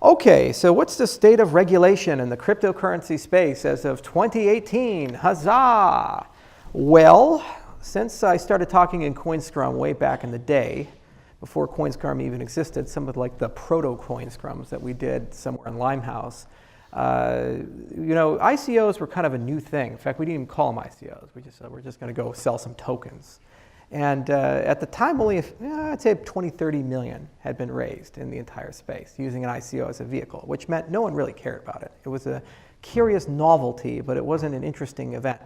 Okay, so what's the state of regulation in the cryptocurrency space as of 2018? Huzzah! Well, since I started talking in Coinscrum way back in the day, before Coinscrum even existed, some of like the proto-Coinscrums that we did somewhere in Limehouse, ICOs were kind of a new thing. In fact, we didn't even call them ICOs. We just said we're just going to go sell some tokens. And at the time, only, I'd say 20, 30 million had been raised in the entire space using an ICO as a vehicle, which meant no one really cared about it. It was a curious novelty, but it wasn't an interesting event.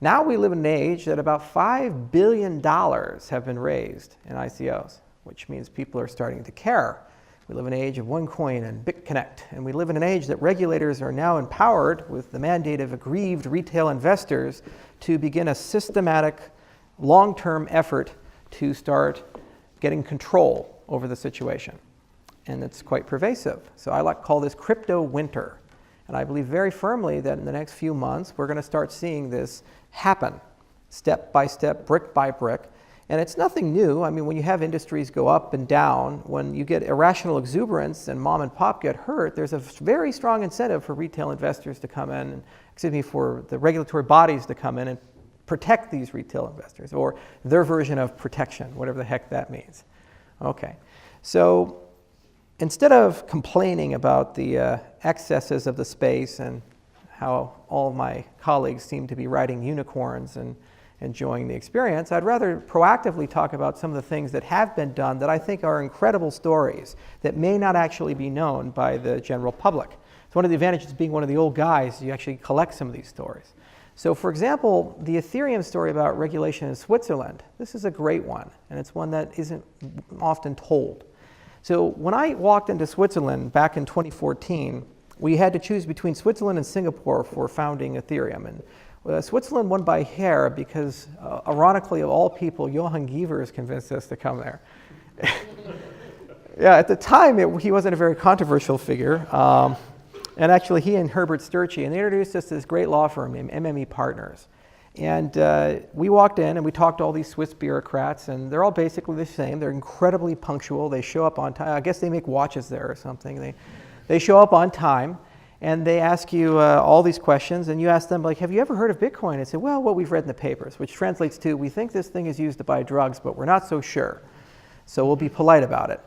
Now we live in an age that about $5 billion have been raised in ICOs, which means people are starting to care. We live in an age of OneCoin and BitConnect, and we live in an age that regulators are now empowered with the mandate of aggrieved retail investors to begin a systematic, long-term effort to start getting control over the situation. And it's quite pervasive. So I like to call this crypto winter. And I believe very firmly that in the next few months, we're going to start seeing this happen, step by step, brick by brick. And it's nothing new. I mean, when you have industries go up and down, when you get irrational exuberance and mom and pop get hurt, there's a very strong incentive for retail investors to come in, for the regulatory bodies to come in and protect these retail investors, or their version of protection, whatever the heck that means. Okay, so instead of complaining about the excesses of the space and how all of my colleagues seem to be riding unicorns and enjoying the experience, I'd rather proactively talk about some of the things that have been done that I think are incredible stories that may not actually be known by the general public. It's one of the advantages of being one of the old guys, you actually collect some of these stories. So for example, the Ethereum story about regulation in Switzerland, this is a great one, and it's one that isn't often told. So when I walked into Switzerland back in 2014, we had to choose between Switzerland and Singapore for founding Ethereum. And Switzerland won by hair because, ironically, of all people, Johann Gievers convinced us to come there. Yeah, at the time, he wasn't a very controversial figure. And actually, he and Herbert Sturchy, and they introduced us to this great law firm named MME Partners. And we walked in and we talked to all these Swiss bureaucrats, and they're all basically the same. They're incredibly punctual. They show up on time. I guess they make watches there or something. They show up on time, and they ask you all these questions, and you ask them, like, have you ever heard of Bitcoin? And say, well, what we've read in the papers, which translates to, we think this thing is used to buy drugs, but we're not so sure. So we'll be polite about it.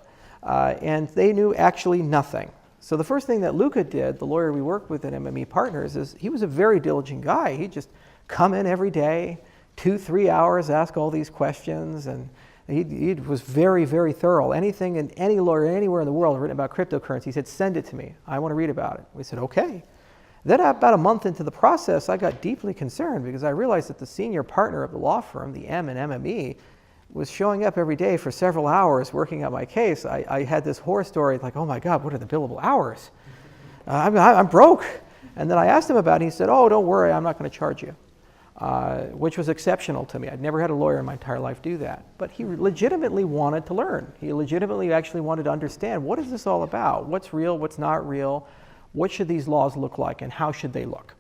And they knew actually nothing. So the first thing that Luca did, the lawyer we worked with at MME Partners, is he was a very diligent guy. He'd just come in every day, 2-3 hours, ask all these questions, and he was very, very thorough. Anything and any lawyer anywhere in the world written about cryptocurrency, he said, send it to me. I want to read about it. We said, okay. Then about a month into the process, I got deeply concerned because I realized that the senior partner of the law firm, the M in MME, was showing up every day for several hours working on my case. I had this horror story like, oh my God, what are the billable hours? I'm broke. And then I asked him about it, and he said, oh, don't worry, I'm not going to charge you, which was exceptional to me. I'd never had a lawyer in my entire life do that. But he legitimately wanted to learn. He legitimately actually wanted to understand, what is this all about? What's real, what's not real? What should these laws look like, and how should they look?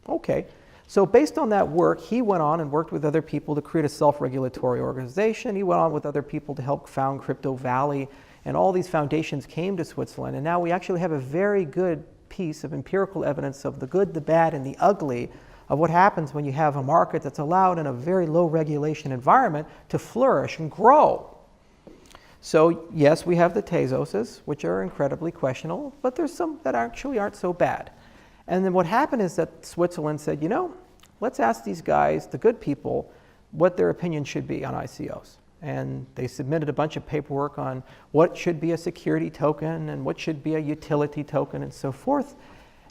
Okay. So based on that work, he went on and worked with other people to create a self-regulatory organization. He went on with other people to help found Crypto Valley. And all these foundations came to Switzerland. And now we actually have a very good piece of empirical evidence of the good, the bad, and the ugly of what happens when you have a market that's allowed in a very low regulation environment to flourish and grow. So yes, we have the Tezoses, which are incredibly questionable, but there's some that actually aren't so bad. And then what happened is that Switzerland said, let's ask these guys, the good people, what their opinion should be on ICOs. And they submitted a bunch of paperwork on what should be a security token and what should be a utility token and so forth.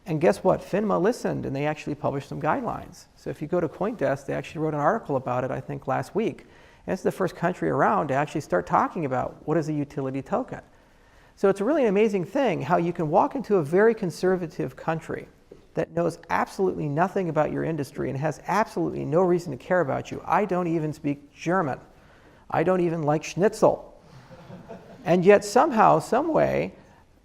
And guess what? FINMA listened, and they actually published some guidelines. So if you go to CoinDesk, they actually wrote an article about it, I think, last week. And it's the first country around to actually start talking about what is a utility token. So it's a really amazing thing how you can walk into a very conservative country that knows absolutely nothing about your industry and has absolutely no reason to care about you. I don't even speak German. I don't even like schnitzel. And yet somehow, some way,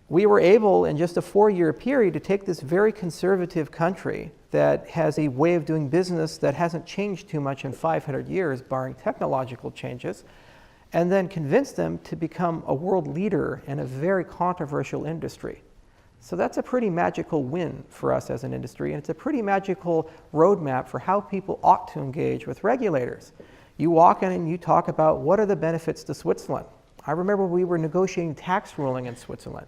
we were able in just a 4-year period to take this very conservative country that has a way of doing business that hasn't changed too much in 500 years, barring technological changes, and then convince them to become a world leader in a very controversial industry. So that's a pretty magical win for us as an industry, and it's a pretty magical roadmap for how people ought to engage with regulators. You walk in and you talk about what are the benefits to Switzerland. I remember we were negotiating tax ruling in Switzerland,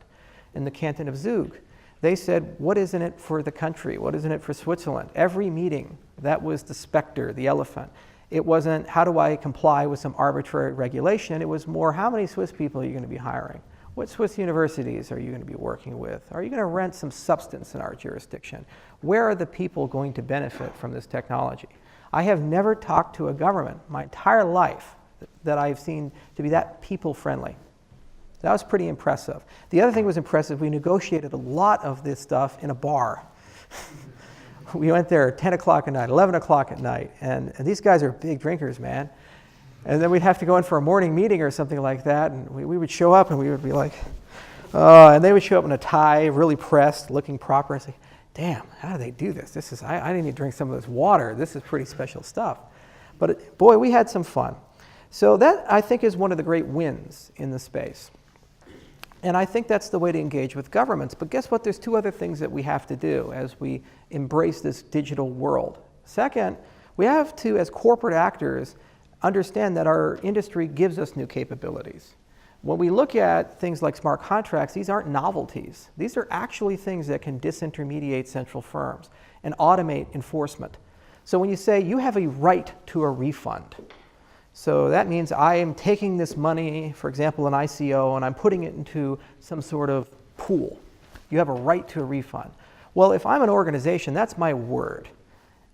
in the canton of Zug. They said, what is in it for the country? What is in it for Switzerland? Every meeting, that was the specter, the elephant. It wasn't, how do I comply with some arbitrary regulation? It was more, how many Swiss people are you going to be hiring? What Swiss universities are you going to be working with? Are you going to rent some substance in our jurisdiction? Where are the people going to benefit from this technology? I have never talked to a government my entire life that I've seen to be that people-friendly. That was pretty impressive. The other thing was impressive, we negotiated a lot of this stuff in a bar. We went there at 10 o'clock at night, 11 o'clock at night, and these guys are big drinkers, man. And then we'd have to go in for a morning meeting or something like that, and we would show up and we would be like, and they would show up in a tie, really pressed, looking proper, and say, damn, how do they do this? I need to drink some of this water. This is pretty special stuff. But boy, we had some fun. So that, I think, is one of the great wins in the space. And I think that's the way to engage with governments. But guess what? There's two other things that we have to do as we embrace this digital world. Second, we have to, as corporate actors, understand that our industry gives us new capabilities. When we look at things like smart contracts, these aren't novelties. These are actually things that can disintermediate central firms and automate enforcement. So when you say you have a right to a refund, so that means I am taking this money, for example, an ICO, and I'm putting it into some sort of pool. You have a right to a refund. Well, if I'm an organization, that's my word.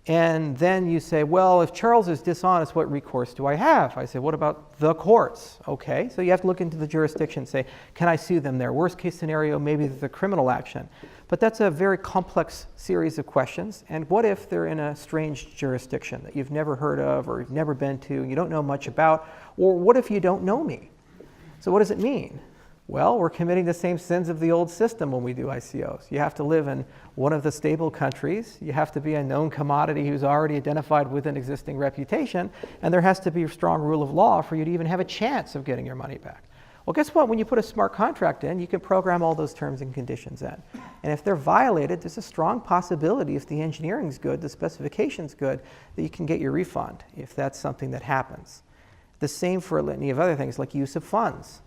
And then you say, well, if Charles is dishonest, what recourse do I have? I say, what about the courts? Okay, so you have to look into the jurisdiction and say, can I sue them there? Worst case scenario, maybe there's a criminal action. But that's a very complex series of questions. And what if they're in a strange jurisdiction that you've never heard of or you've never been to, you don't know much about? Or what if you don't know me? So what does it mean? Well, we're committing the same sins of the old system when we do ICOs. You have to live in one of the stable countries. You have to be a known commodity who's already identified with an existing reputation. And there has to be a strong rule of law for you to even have a chance of getting your money back. Well, guess what? When you put a smart contract in, you can program all those terms and conditions in. And if they're violated, there's a strong possibility, if the engineering's good, the specification's good, that you can get your refund if that's something that happens. The same for a litany of other things like use of funds.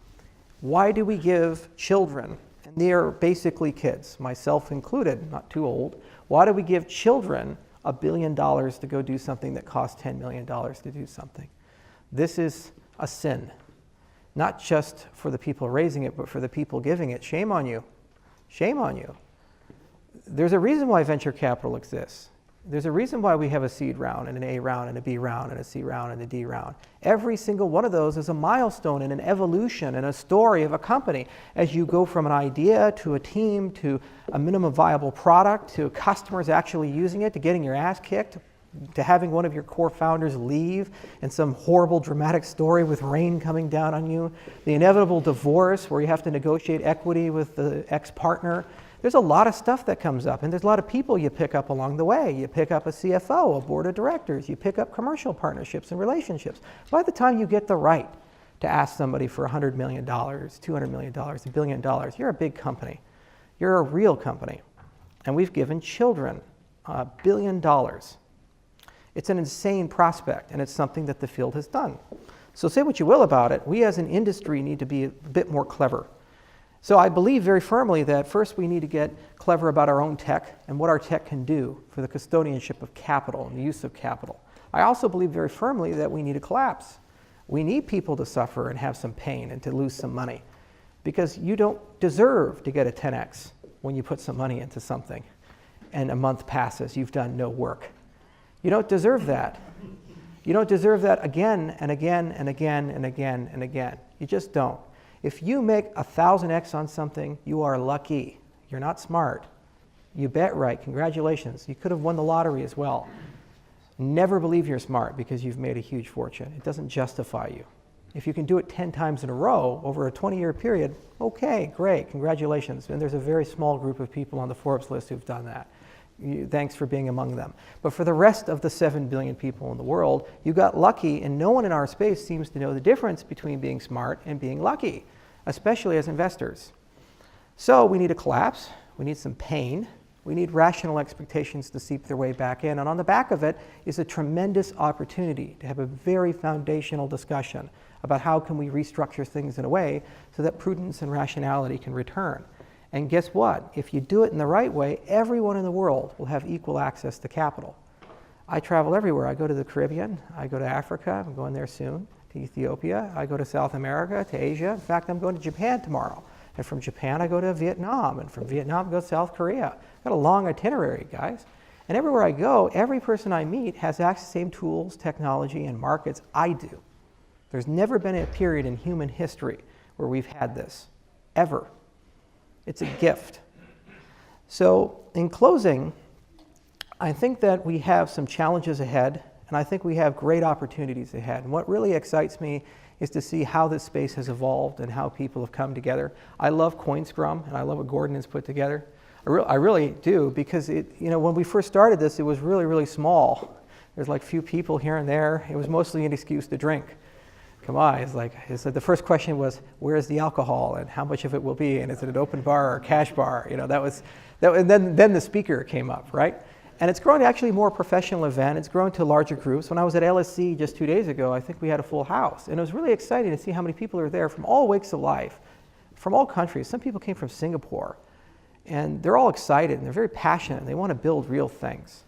Why do we give children, and they're basically kids, myself included, not too old, why do we give children $1 billion to go do something that costs $10 million to do something? This is a sin, not just for the people raising it, but for the people giving it. Shame on you. Shame on you. There's a reason why venture capital exists. There's a reason why we have a seed round and an A round and a B round and a C round and a D round. Every single one of those is a milestone in an evolution and a story of a company as you go from an idea to a team to a minimum viable product to customers actually using it to getting your ass kicked to having one of your core founders leave and some horrible dramatic story with rain coming down on you, the inevitable divorce where you have to negotiate equity with the ex-partner. There's a lot of stuff that comes up, and there's a lot of people you pick up along the way. You pick up a CFO, a board of directors, you pick up commercial partnerships and relationships. By the time you get the right to ask somebody for $100 million, $200 million, $1 billion, you're a big company. You're a real company. And we've given children $1 billion. It's an insane prospect, and it's something that the field has done. So say what you will about it, we as an industry need to be a bit more clever. So I believe very firmly that first we need to get clever about our own tech and what our tech can do for the custodianship of capital and the use of capital. I also believe very firmly that we need to collapse. We need people to suffer and have some pain and to lose some money because you don't deserve to get a 10x when you put some money into something and a month passes, you've done no work. You don't deserve that. You don't deserve that again and again and again and again and again. You just don't. If you make 1,000x on something, you are lucky. You're not smart. You bet right. Congratulations. You could have won the lottery as well. Never believe you're smart because you've made a huge fortune. It doesn't justify you. If you can do it 10 times in a row over a 20-year period, okay, great, congratulations. And there's a very small group of people on the Forbes list who've done that. Thanks for being among them. But for the rest of the 7 billion people in the world, you got lucky, and no one in our space seems to know the difference between being smart and being lucky, especially as investors. So we need to collapse. we need some pain, we need rational expectations to seep their way back in, and on the back of it is a tremendous opportunity to have a very foundational discussion about how can we restructure things in a way so that prudence and rationality can return. And guess what? If you do it in the right way, everyone in the world will have equal access to capital. I travel everywhere. I go to the Caribbean, I go to Africa, I'm going there soon, to Ethiopia, I go to South America, to Asia. In fact, I'm going to Japan tomorrow. And from Japan, I go to Vietnam, and from Vietnam, I go to South Korea. I've got a long itinerary, guys. And everywhere I go, every person I meet has access to the same tools, technology, and markets I do. There's never been a period in human history where we've had this, ever. It's a gift. So, in closing, I think that we have some challenges ahead, and I think we have great opportunities ahead. And what really excites me is to see how this space has evolved and how people have come together. I love Coinscrum, and I love what Gordon has put together. I really do, because when we first started this, it was really, really small. There's like few people here and there. It was mostly an excuse to drink. Come on, it's like the first question was, where's the alcohol and how much of it will be, and is it an open bar or a cash bar? And then the speaker came up, right? And it's grown to actually a more professional event. It's grown to larger groups. When I was at LSC just 2 days ago, I think we had a full house. And it was really exciting to see how many people are there from all walks of life, from all countries. Some people came from Singapore. And they're all excited, and they're very passionate, and they want to build real things.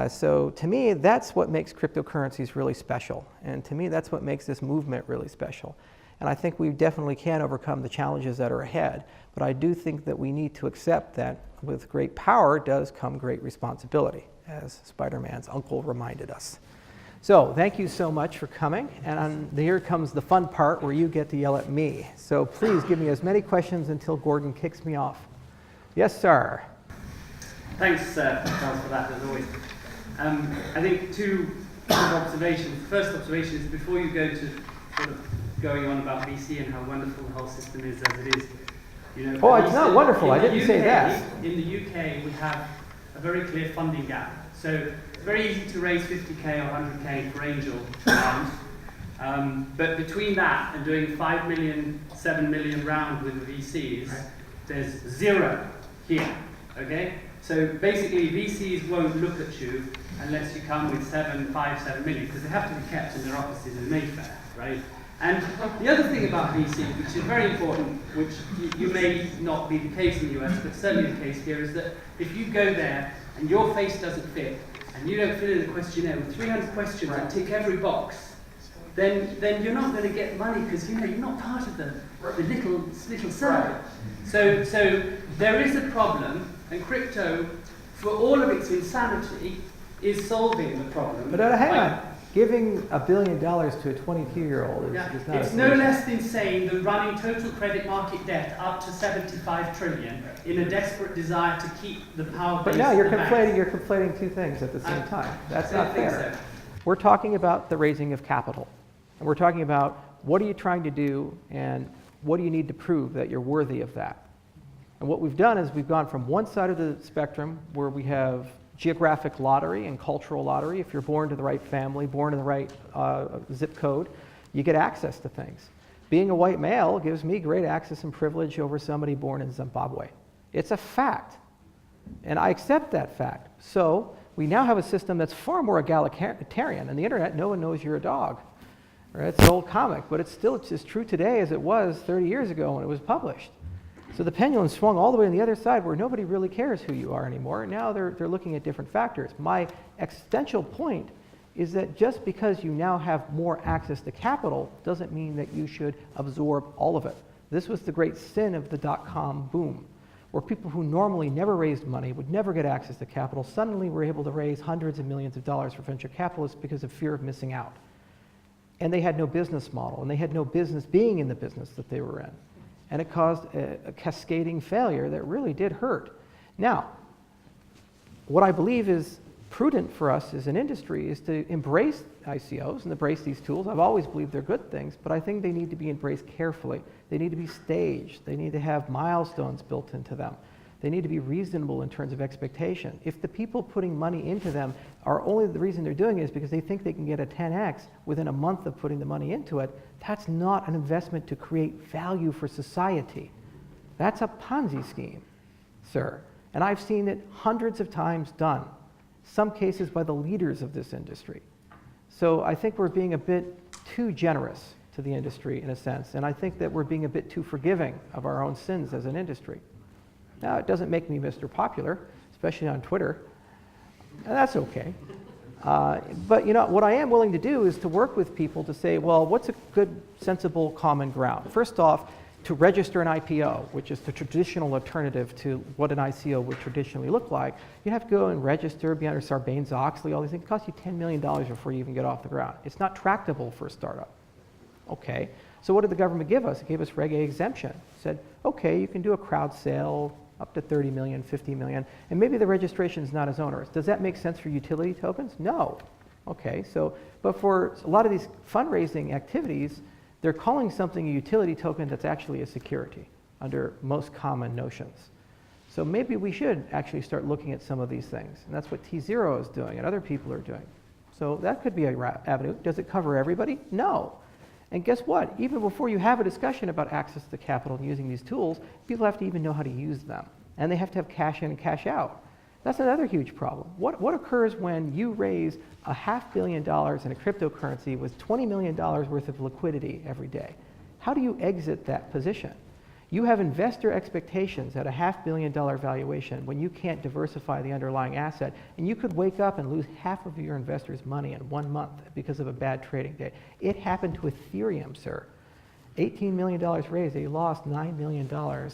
So to me, that's what makes cryptocurrencies really special. And to me, that's what makes this movement really special. And I think we definitely can overcome the challenges that are ahead. But I do think that we need to accept that with great power does come great responsibility, as Spider-Man's uncle reminded us. So thank you so much for coming. And here comes the fun part where you get to yell at me. So please give me as many questions until Gordon kicks me off. Yes, sir. Thanks, Charles, for that, as always. I think two observations. The first observation is before you go to sort of going on about VC and how wonderful the whole system is as it is. Oh, it's not wonderful. I didn't say that. In the UK, we have a very clear funding gap. So it's very easy to raise 50k or 100k for angel rounds. But between that and doing 5 million, 7 million round with the VCs, there's zero here. Okay? So basically, VCs won't look at you unless you come with 5, 7 million, because they have to be kept in their offices in Mayfair, right? And the other thing about VC, which is very important, which you may not be the case in the US, but certainly the case here, is that if you go there and your face doesn't fit, and you don't fill in the questionnaire with 300 questions and tick every box, then you're not going to get money, because you're not part of the little circle. So there is a problem, and crypto, for all of its insanity, is solving the problem. But hang on. Giving $1 billion to a 22-year-old is not. It's no less insane than running total credit market debt up to 75 trillion in a desperate desire to keep the power base. But now you're conflating two things at the same time. That's not fair. So. We're talking about the raising of capital, and we're talking about what are you trying to do and what do you need to prove that you're worthy of that. And what we've done is we've gone from one side of the spectrum where we have geographic lottery and cultural lottery. If you're born to the right family, born in the right zip code, you get access to things. Being a white male gives me great access and privilege over somebody born in Zimbabwe. It's a fact, and I accept that fact. So we now have a system that's far more egalitarian. On the internet, no one knows you're a dog. Right? It's an old comic, but it's as true today as it was 30 years ago when it was published. So the pendulum swung all the way on the other side where nobody really cares who you are anymore. Now they're looking at different factors. My existential point is that just because you now have more access to capital doesn't mean that you should absorb all of it. This was the great sin of the dot-com boom, where people who normally never raised money, would never get access to capital, suddenly were able to raise hundreds of millions of dollars for venture capitalists because of fear of missing out. And they had no business model, and they had no business being in the business that they were in. And it caused a cascading failure that really did hurt. Now, what I believe is prudent for us as an industry is to embrace ICOs and embrace these tools. I've always believed they're good things, but I think they need to be embraced carefully. They need to be staged. They need to have milestones built into them. They need to be reasonable in terms of expectation. If the people putting money into them are only the reason they're doing it is because they think they can get a 10x within a month of putting the money into it, that's not an investment to create value for society. That's a Ponzi scheme. sir. And I've seen it hundreds of times done, some cases by the leaders of this industry. So I think we're being a bit too generous to the industry in a sense, and I think that we're being a bit too forgiving of our own sins as an industry. Now, it doesn't make me Mr. Popular, especially on Twitter, and that's okay. But you know, what I am willing to do is to work with people to say, well, what's a good, sensible common ground? First off, to register an IPO, which is the traditional alternative to what an ICO would traditionally look like, you have to go and register, be under Sarbanes-Oxley, all these things. It costs you $10 million before you even get off the ground. It's not tractable for a startup. Okay, so what did the government give us? It gave us Reg A exemption. It said, okay, you can do a crowd sale up to 30 million, 50 million, and maybe the registration is not as onerous. Does that make sense for utility tokens? No. Okay, so, but for a lot of these fundraising activities, they're calling something a utility token that's actually a security under most common notions. So maybe we should actually start looking at some of these things. And that's what T0 is doing and other people are doing. So that could be an avenue. Does it cover everybody? No. And guess what? Even before you have a discussion about access to capital and using these tools, people have to even know how to use them. And they have to have cash in and cash out. That's another huge problem. What occurs when you raise $500 million in a cryptocurrency with $20 million worth of liquidity every day? How do you exit that position? You have investor expectations at a $500 million valuation when you can't diversify the underlying asset, and you could wake up and lose half of your investors' money in 1 month because of a bad trading day. It happened to Ethereum, sir. $18 million raised, they lost $9 million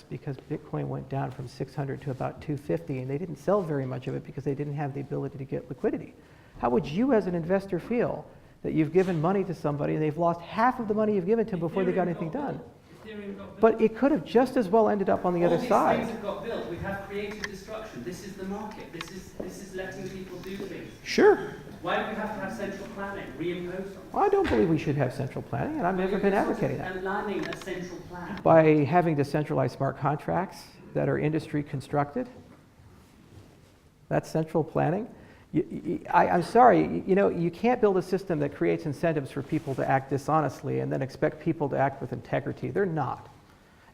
because Bitcoin went down from 600 to about 250, and they didn't sell very much of it because they didn't have the ability to get liquidity. How would you as an investor feel that you've given money to somebody and they've lost half of the money you've given to them before they got anything done? But it could have just as well ended up on the other side. All these things have got built. We have creative destruction. This is the market. This is letting people do things. Sure. Why do we have to have central planning, reimpose on? Well, I don't believe we should have central planning, and I've never been advocating that. Aligning a central plan. By having decentralized smart contracts that are industry constructed, that's central planning. I'm sorry, you know, you can't build a system that creates incentives for people to act dishonestly and then expect people to act with integrity. They're not.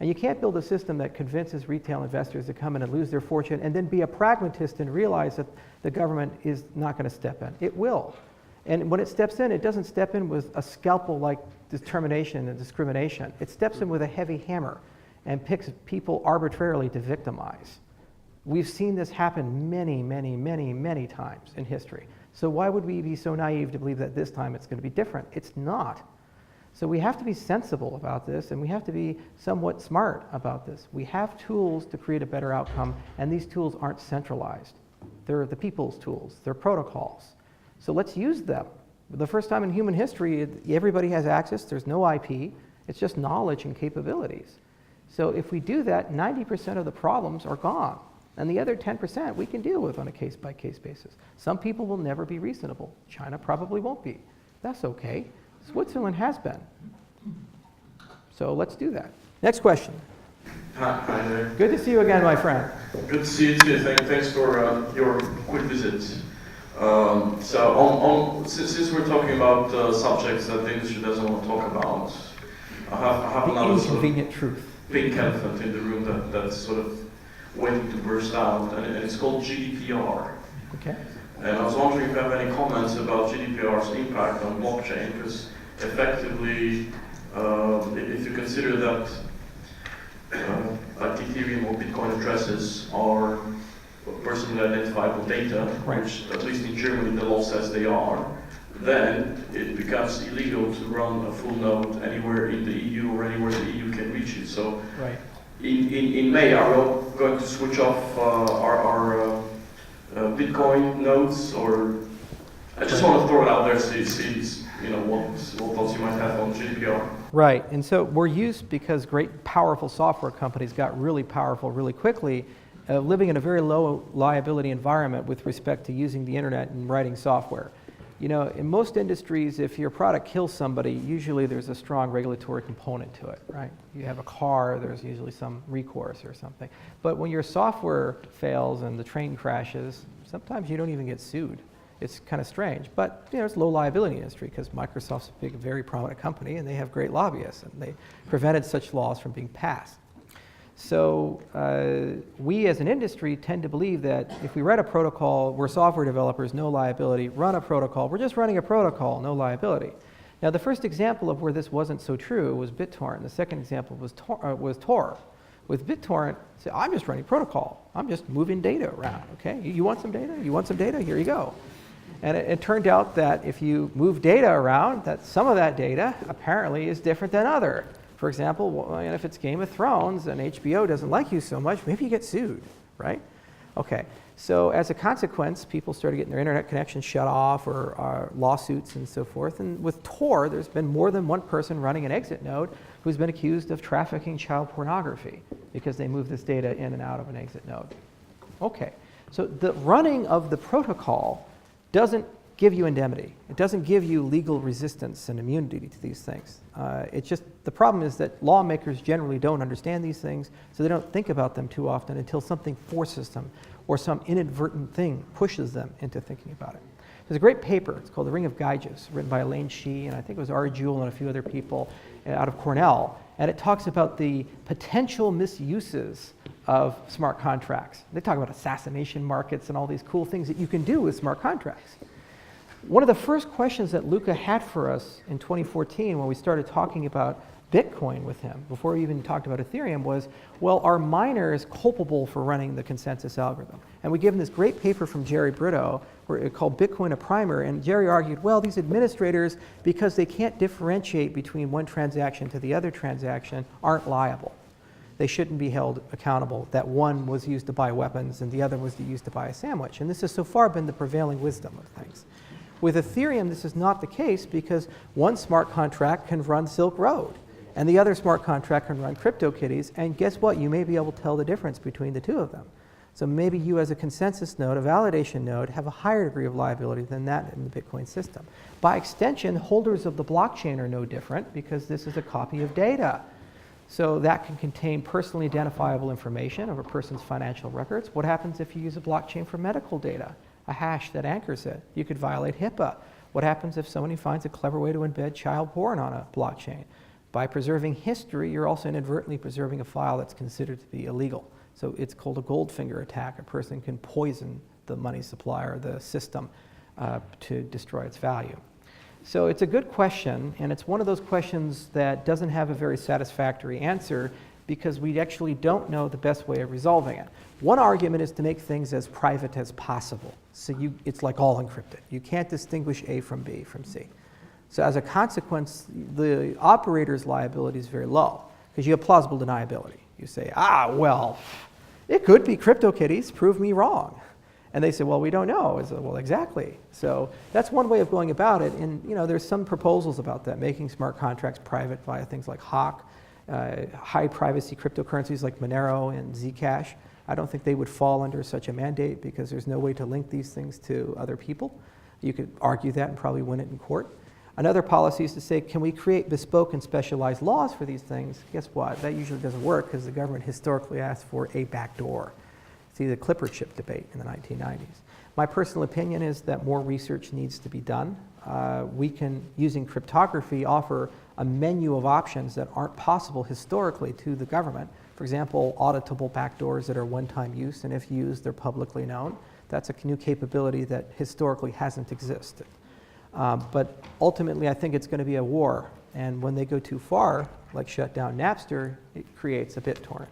And you can't build a system that convinces retail investors to come in and lose their fortune and then be a pragmatist and realize that the government is not going to step in. It will. And when it steps in, it doesn't step in with a scalpel-like determination and discrimination. It steps in with a heavy hammer and picks people arbitrarily to victimize. We've seen this happen many, many, many, many times in history. So why would we be so naive to believe that this time it's going to be different? It's not. So we have to be sensible about this, and we have to be somewhat smart about this. We have tools to create a better outcome, and these tools aren't centralized. They're the people's tools. They're protocols. So let's use them. For the first time in human history, everybody has access. There's no IP. It's just knowledge and capabilities. So if we do that, 90% of the problems are gone. And the other 10% we can deal with on a case-by-case basis. Some people will never be reasonable. China probably won't be. That's okay. Switzerland has been. So let's do that. Next question. Hi there. Good to see you again, my friend. Good to see you too. Thanks for your quick visit. Since we're talking about subjects that the industry doesn't want to talk about, I have The another sort of inconvenient truth. pink elephant in the room that's sort of waiting to burst out, and it's called GDPR. Okay. And I was wondering if you have any comments about GDPR's impact on blockchain, because effectively, if you consider that like Ethereum or Bitcoin addresses are personally identifiable data, Right. which at least in Germany the law says they are, then it becomes illegal to run a full node anywhere in the EU or anywhere the EU can reach it. So Right. in May, are we all going to switch off our Bitcoin nodes, or I just want to throw it out there, see you know what thoughts you might have on GDPR. Right, and so we're used, because great powerful software companies got really powerful really quickly, living in a very low liability environment with respect to using the internet and writing software. You know, in most industries, if your product kills somebody, usually there's a strong regulatory component to it, right? You have a car, there's usually some recourse or something. But when your software fails and the train crashes, sometimes you don't even get sued. It's kind of strange, but you know, it's low liability industry because Microsoft's a big, very prominent company, and they have great lobbyists, and they prevented such laws from being passed. So we as an industry tend to believe that if we write a protocol, we're software developers, no liability, run a protocol, we're just running a protocol, no liability. Now the first example of where this wasn't so true was BitTorrent. The second example was Tor. With BitTorrent, say, I'm just running protocol. I'm just moving data around, okay? You want some data? You want some data? Here you go. And it turned out that if you move data around, that some of that data apparently is different than other. For example, well, if it's Game of Thrones and HBO doesn't like you so much, maybe you get sued, right? Okay, so as a consequence, people started getting their internet connections shut off or lawsuits and so forth. And with Tor, there's been more than one person running an exit node who's been accused of trafficking child pornography because they move this data in and out of an exit node. Okay, so the running of the protocol doesn't give you indemnity. It doesn't give you legal resistance and immunity to these things. It's just, the problem is that lawmakers generally don't understand these things, so they don't think about them too often until something forces them or some inadvertent thing pushes them into thinking about it. There's a great paper, it's called The Ring of Gyges, written by Elaine Shee, and I think it was R. Jewell and a few other people out of Cornell, and it talks about the potential misuses of smart contracts. They talk about assassination markets and all these cool things that you can do with smart contracts. One of the first questions that Luca had for us in 2014 when we started talking about Bitcoin with him, before we even talked about Ethereum, was, well, are miners culpable for running the consensus algorithm? And we gave him this great paper from Jerry Brito called Bitcoin a Primer, and Jerry argued, well, these administrators, because they can't differentiate between one transaction to the other transaction, aren't liable. They shouldn't be held accountable that one was used to buy weapons and the other was used to buy a sandwich. And this has so far been the prevailing wisdom of things. With Ethereum, this is not the case because one smart contract can run Silk Road and the other smart contract can run CryptoKitties, and guess what? You may be able to tell the difference between the two of them. So maybe you as a consensus node, a validation node, have a higher degree of liability than that in the Bitcoin system. By extension, holders of the blockchain are no different because this is a copy of data. So that can contain personally identifiable information of a person's financial records. What happens if you use a blockchain for medical data? A hash that anchors it. You could violate HIPAA. What happens if somebody finds a clever way to embed child porn on a blockchain? By preserving history, you're also inadvertently preserving a file that's considered to be illegal. So it's called a Goldfinger attack. A person can poison the money supply or the system to destroy its value. So it's a good question, and it's one of those questions that doesn't have a very satisfactory answer because we actually don't know the best way of resolving it. One argument is to make things as private as possible. So it's like all encrypted. You can't distinguish A from B from C. So as a consequence, the operator's liability is very low because you have plausible deniability. You say, well, it could be CryptoKitties, prove me wrong. And they say, well, we don't know. I say, well, exactly. So that's one way of going about it. And there's some proposals about that, making smart contracts private via things like IOHK, high privacy cryptocurrencies like Monero and Zcash. I don't think they would fall under such a mandate because there's no way to link these things to other people. You could argue that and probably win it in court. Another policy is to say, can we create bespoke and specialized laws for these things? Guess what? That usually doesn't work because the government historically asked for a backdoor. See the Clipper chip debate in the 1990s. My personal opinion is that more research needs to be done. We can, using cryptography, offer a menu of options that aren't possible historically to the government. For example, auditable backdoors that are one-time use, and if used, they're publicly known. That's a new capability that historically hasn't existed. But ultimately, I think it's going to be a war. And when they go too far, like shut down Napster, it creates a BitTorrent.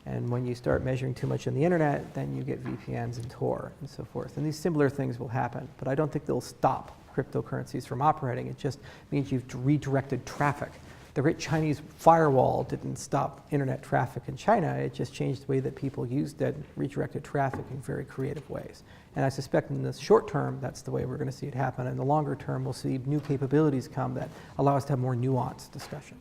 And when you start measuring too much on the internet, then you get VPNs and Tor and so forth. And these similar things will happen. But I don't think they'll stop cryptocurrencies from operating. It just means you've redirected traffic. The great Chinese firewall didn't stop internet traffic in China. It just changed the way that people used it, redirected traffic in very creative ways. And I suspect in the short term, that's the way we're going to see it happen. In the longer term, we'll see new capabilities come that allow us to have more nuanced discussion.